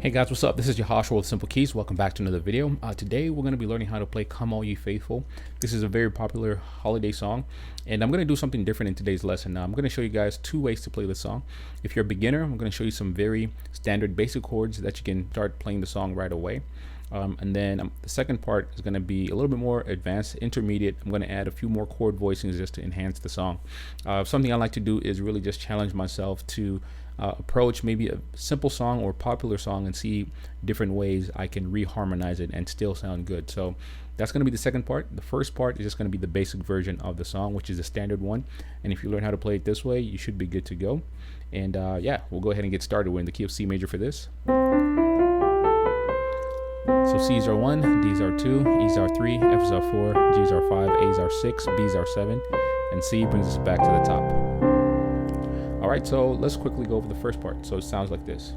Hey guys, what's up? This is Joshua with Simple Keys. Welcome back to another video. Today we're going to be learning how to play Come All Ye Faithful. This is a very popular holiday song, and I'm going to do something different in today's lesson. Now I'm going to show you guys two ways to play this song. If you're a beginner, I'm going to show you some very standard basic chords that you can start playing the song right away. And then the second part is going to be a little bit more advanced, intermediate. I'm going to add a few more chord voicings just to enhance the song. Something I like to do is really just challenge myself to approach maybe a simple song or popular song and see different ways I can reharmonize it and still sound good. So that's going to be the second part. The first part is just going to be the basic version of the song, which is the standard one. And if you learn how to play it this way, you should be good to go. And yeah, we'll go ahead and get started. We're in the key of C major for this. So C's are 1, D's are 2, E's are 3, F's are 4, G's are 5, A's are 6, B's are 7, and C brings us back to the top. Alright, so let's quickly go over the first part. So it sounds like this.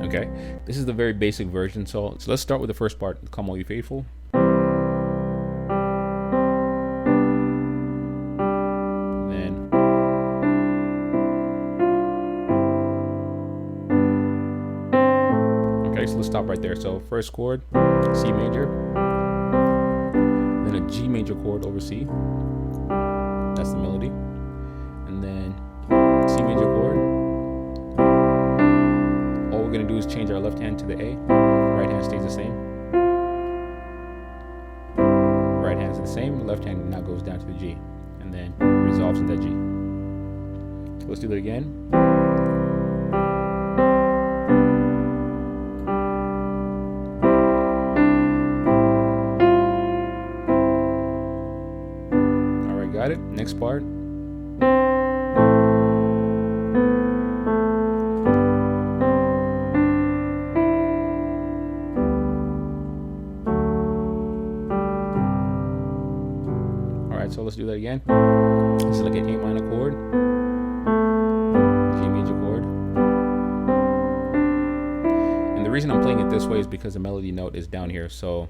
Okay, this is the very basic version. So let's start with the first part, Come All Ye Faithful. Then okay, so let's stop right there. So first chord, C major, then a G major chord over C. That's the melody. And then C major chord. All we're going to do is change our left hand to the A. Right hand stays the same. Right hand's the same. Left hand now goes down to the G and then resolves in that G. So let's do that again. All right, got it. Next part. So let's do that again. This is like an A minor chord, G major chord. And the reason I'm playing it this way is because the melody note is down here. So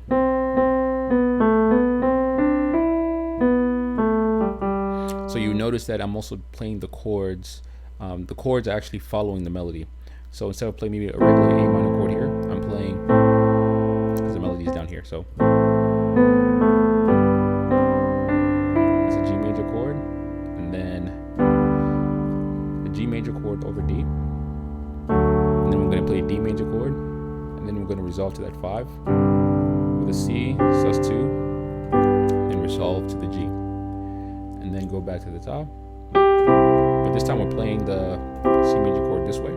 you notice that I'm also playing the chords. The chords are actually following the melody. So instead of playing maybe a regular A minor chord here, I'm playing because the melody is down here. So G major chord over D, and then we're going to play a D major chord, and then we're going to resolve to that 5 with a C sus2, then resolve to the G, and then go back to the top. But this time we're playing the C major chord this way.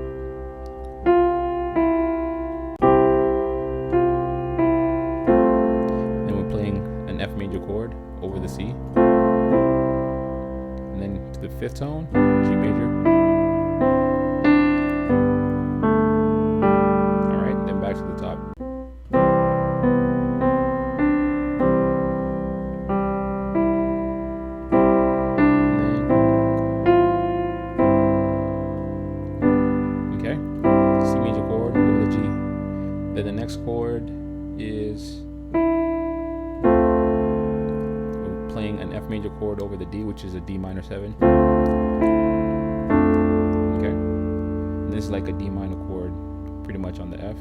Then we're playing an F major chord over the C, and then to the 5th tone, G major. Back to the top. Okay, C major chord over the G. Then the next chord is we're playing an F major chord over the D, which is a D minor 7. Okay, and this is like a D minor chord pretty much on the F.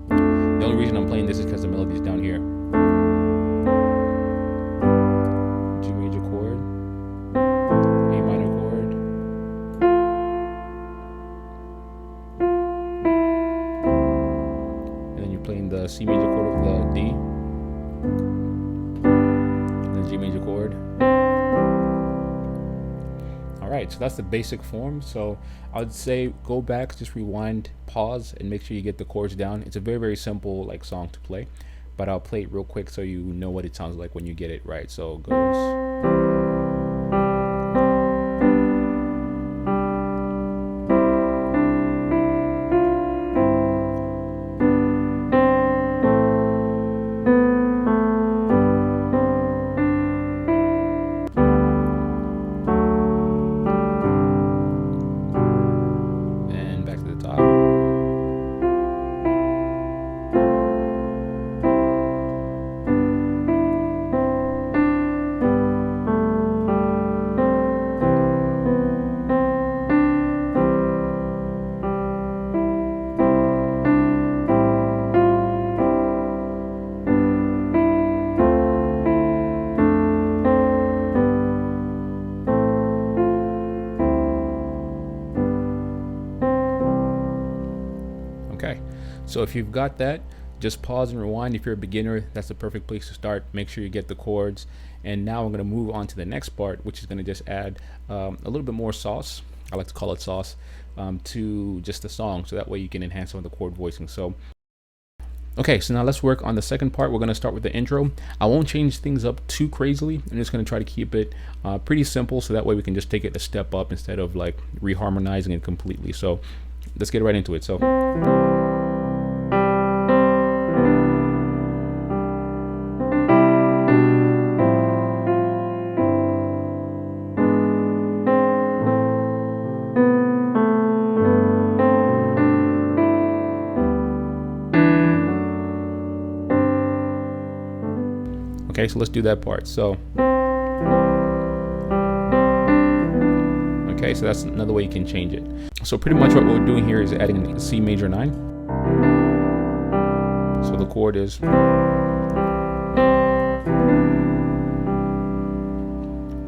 The only reason I'm playing this is because the melody is down here. G major chord, A minor chord, and then you're playing the C major chord of the D, and then G major chord. All right, so that's the basic form. So I would say go back, just rewind, pause, and make sure you get the chords down. It's a very, very simple like song to play, but I'll play it real quick so you know what it sounds like when you get it right. So it goes. Okay, so if you've got that, just pause and rewind. If you're a beginner, that's the perfect place to start. Make sure you get the chords. And now I'm going to move on to the next part, which is going to just add a little bit more sauce. I like to call it sauce to just the song, so that way you can enhance some of the chord voicing. So okay, so now let's work on the second part. We're going to start with the intro. I won't change things up too crazily. I'm just going to try to keep it pretty simple, so that way we can just take it a step up instead of like reharmonizing it completely. So let's get right into it. So okay, so let's do that part. So okay, so that's another way you can change it. So pretty much what we're doing here is adding a C major 9. So the chord is, all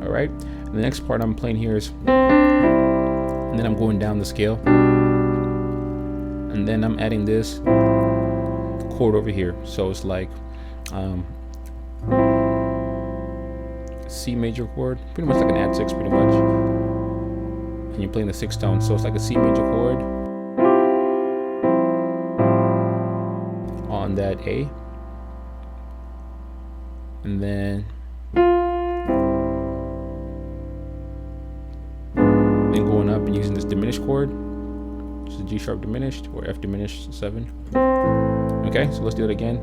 right. And the next part I'm playing here is, and then I'm going down the scale, and then I'm adding this chord over here. So it's like C major chord, pretty much like an add 6 pretty much, and you're playing the 6th tone, so it's like a C major chord on that A, and then going up and using this diminished chord, which is a G sharp diminished or F diminished 7. Okay, so let's do it again.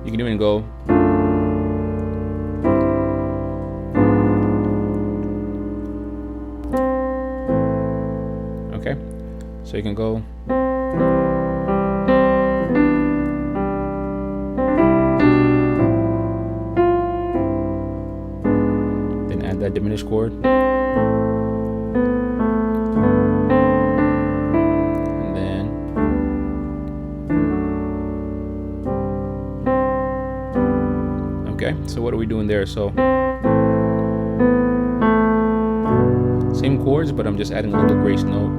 You can even go okay, so you can go then add that diminished chord, and then okay, so what are we doing there? So same chords, but I'm just adding a little grace note,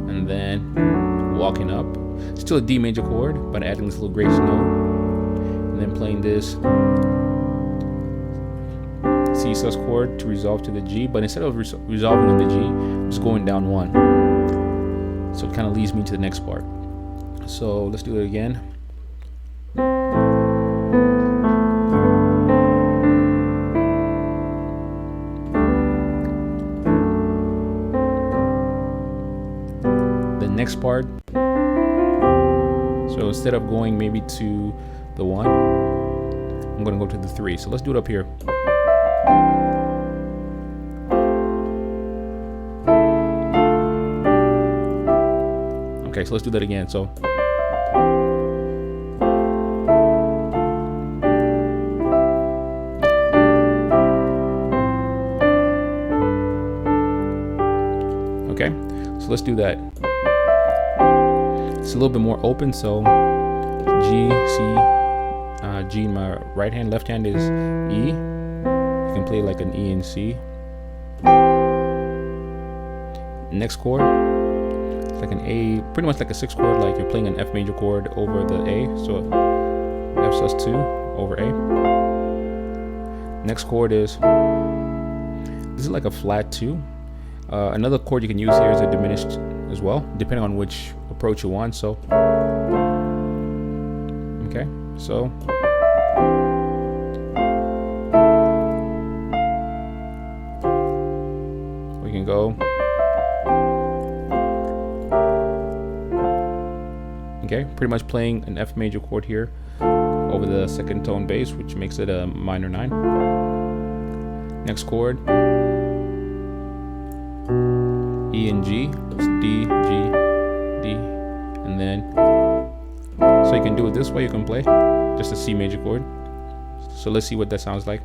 and then walking up, still a D major chord, but adding this little grace note, and then playing this C sus chord to resolve to the G, but instead of resolving with the G, I'm just going down 1. So it kind of leads me to the next part. So let's do it again. Next part, so instead of going maybe to the 1, I'm going to go to the 3. So let's do it up here. Okay, so let's do that again. So okay, so let's do that. It's a little bit more open, so G, C, G in my right hand, left hand is E. You can play like an E and C. Next chord, like an A, pretty much like a 6 chord, like you're playing an F major chord over the A. So F sus2 over A. Next chord is, this is like a flat 2. Another chord you can use here is a diminished as well, depending on which approach you want. So, okay, so we can go. Okay, pretty much playing an F major chord here over the second tone bass, which makes it a minor 9. Next chord, E and G, that's D, G, D, and then, so you can do it this way, you can play just a C major chord. So let's see what that sounds like.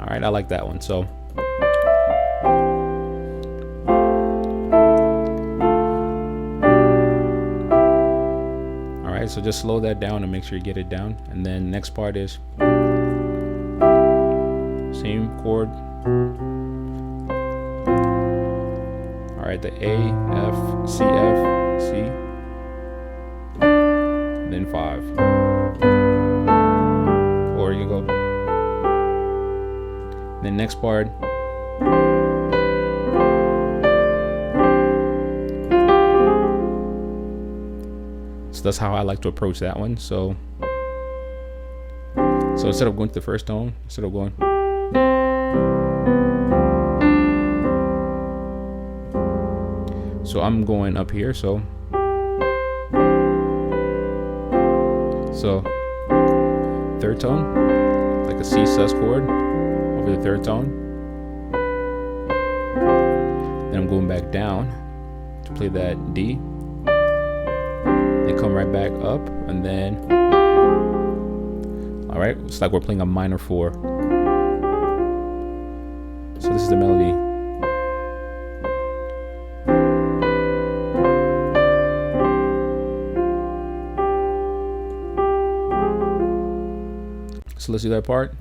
All right, I like that one. So so just slow that down and make sure you get it down. And then next part is same chord. All right, the A, F, C, F, C, then 5. Or you go. Then next part. So that's how I like to approach that one. So instead of going to the first tone, instead of going, so I'm going up here. So third tone, like a C sus chord over the third tone. Then I'm going back down to play that D. Then come right back up, and then, all right, it's like we're playing a minor 4. So this is the melody. So let's do that part.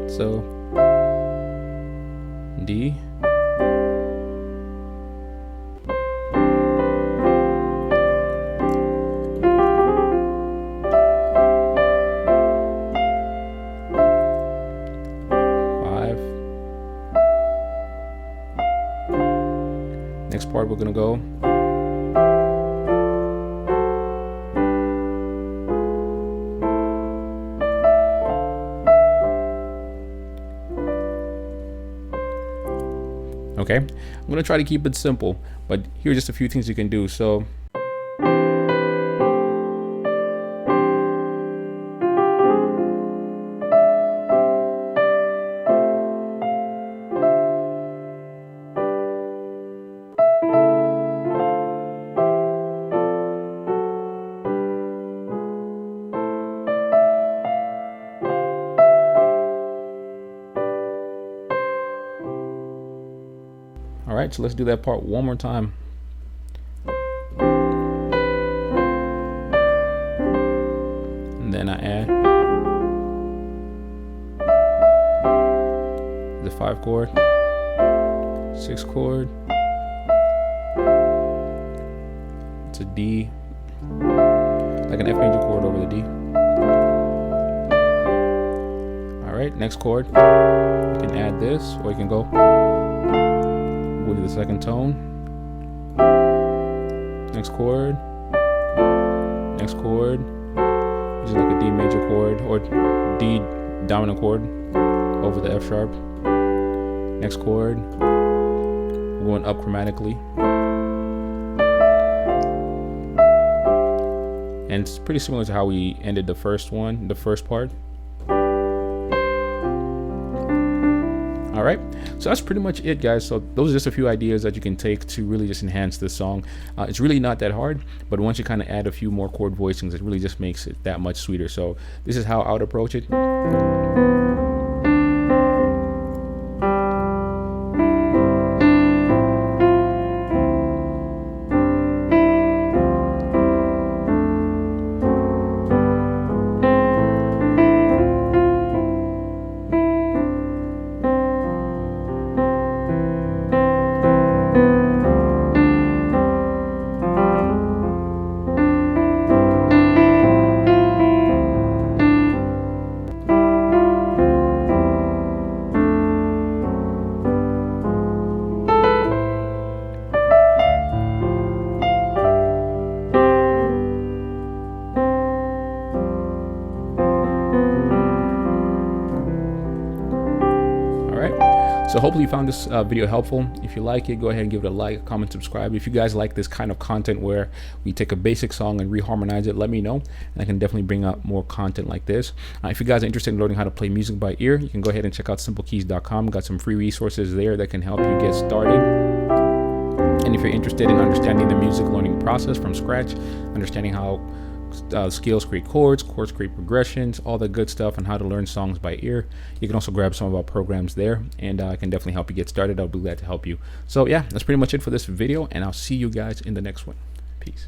So D, next part we're gonna go okay. I'm gonna try to keep it simple, but here's just a few things you can do. So all right, so let's do that part one more time. And then I add the 5 chord, 6 chord, it's a D, like an F major chord over the D. All right, next chord, you can add this, or you can go to the second tone, next chord, which is like a D major chord or D dominant chord over the F sharp, next chord, we're going up chromatically, and it's pretty similar to how we ended the first part. All right, so that's pretty much it, guys. So those are just a few ideas that you can take to really just enhance this song. It's really not that hard, but once you kind of add a few more chord voicings, it really just makes it that much sweeter. So this is how I would approach it. So hopefully you found this video helpful. If you like it, go ahead and give it a like, comment, subscribe. If you guys like this kind of content where we take a basic song and reharmonize it, let me know, and I can definitely bring out more content like this. If you guys are interested in learning how to play music by ear, you can go ahead and check out SIMPLEKEYZ.com. Got some free resources there that can help you get started. And if you're interested in understanding the music learning process from scratch, understanding how scales create chords create progressions, all the good stuff, and how to learn songs by ear, you can also grab some of our programs there, and I can definitely help you get started. I'll be glad to help you. So yeah, that's pretty much it for this video, and I'll see you guys in the next one. Peace.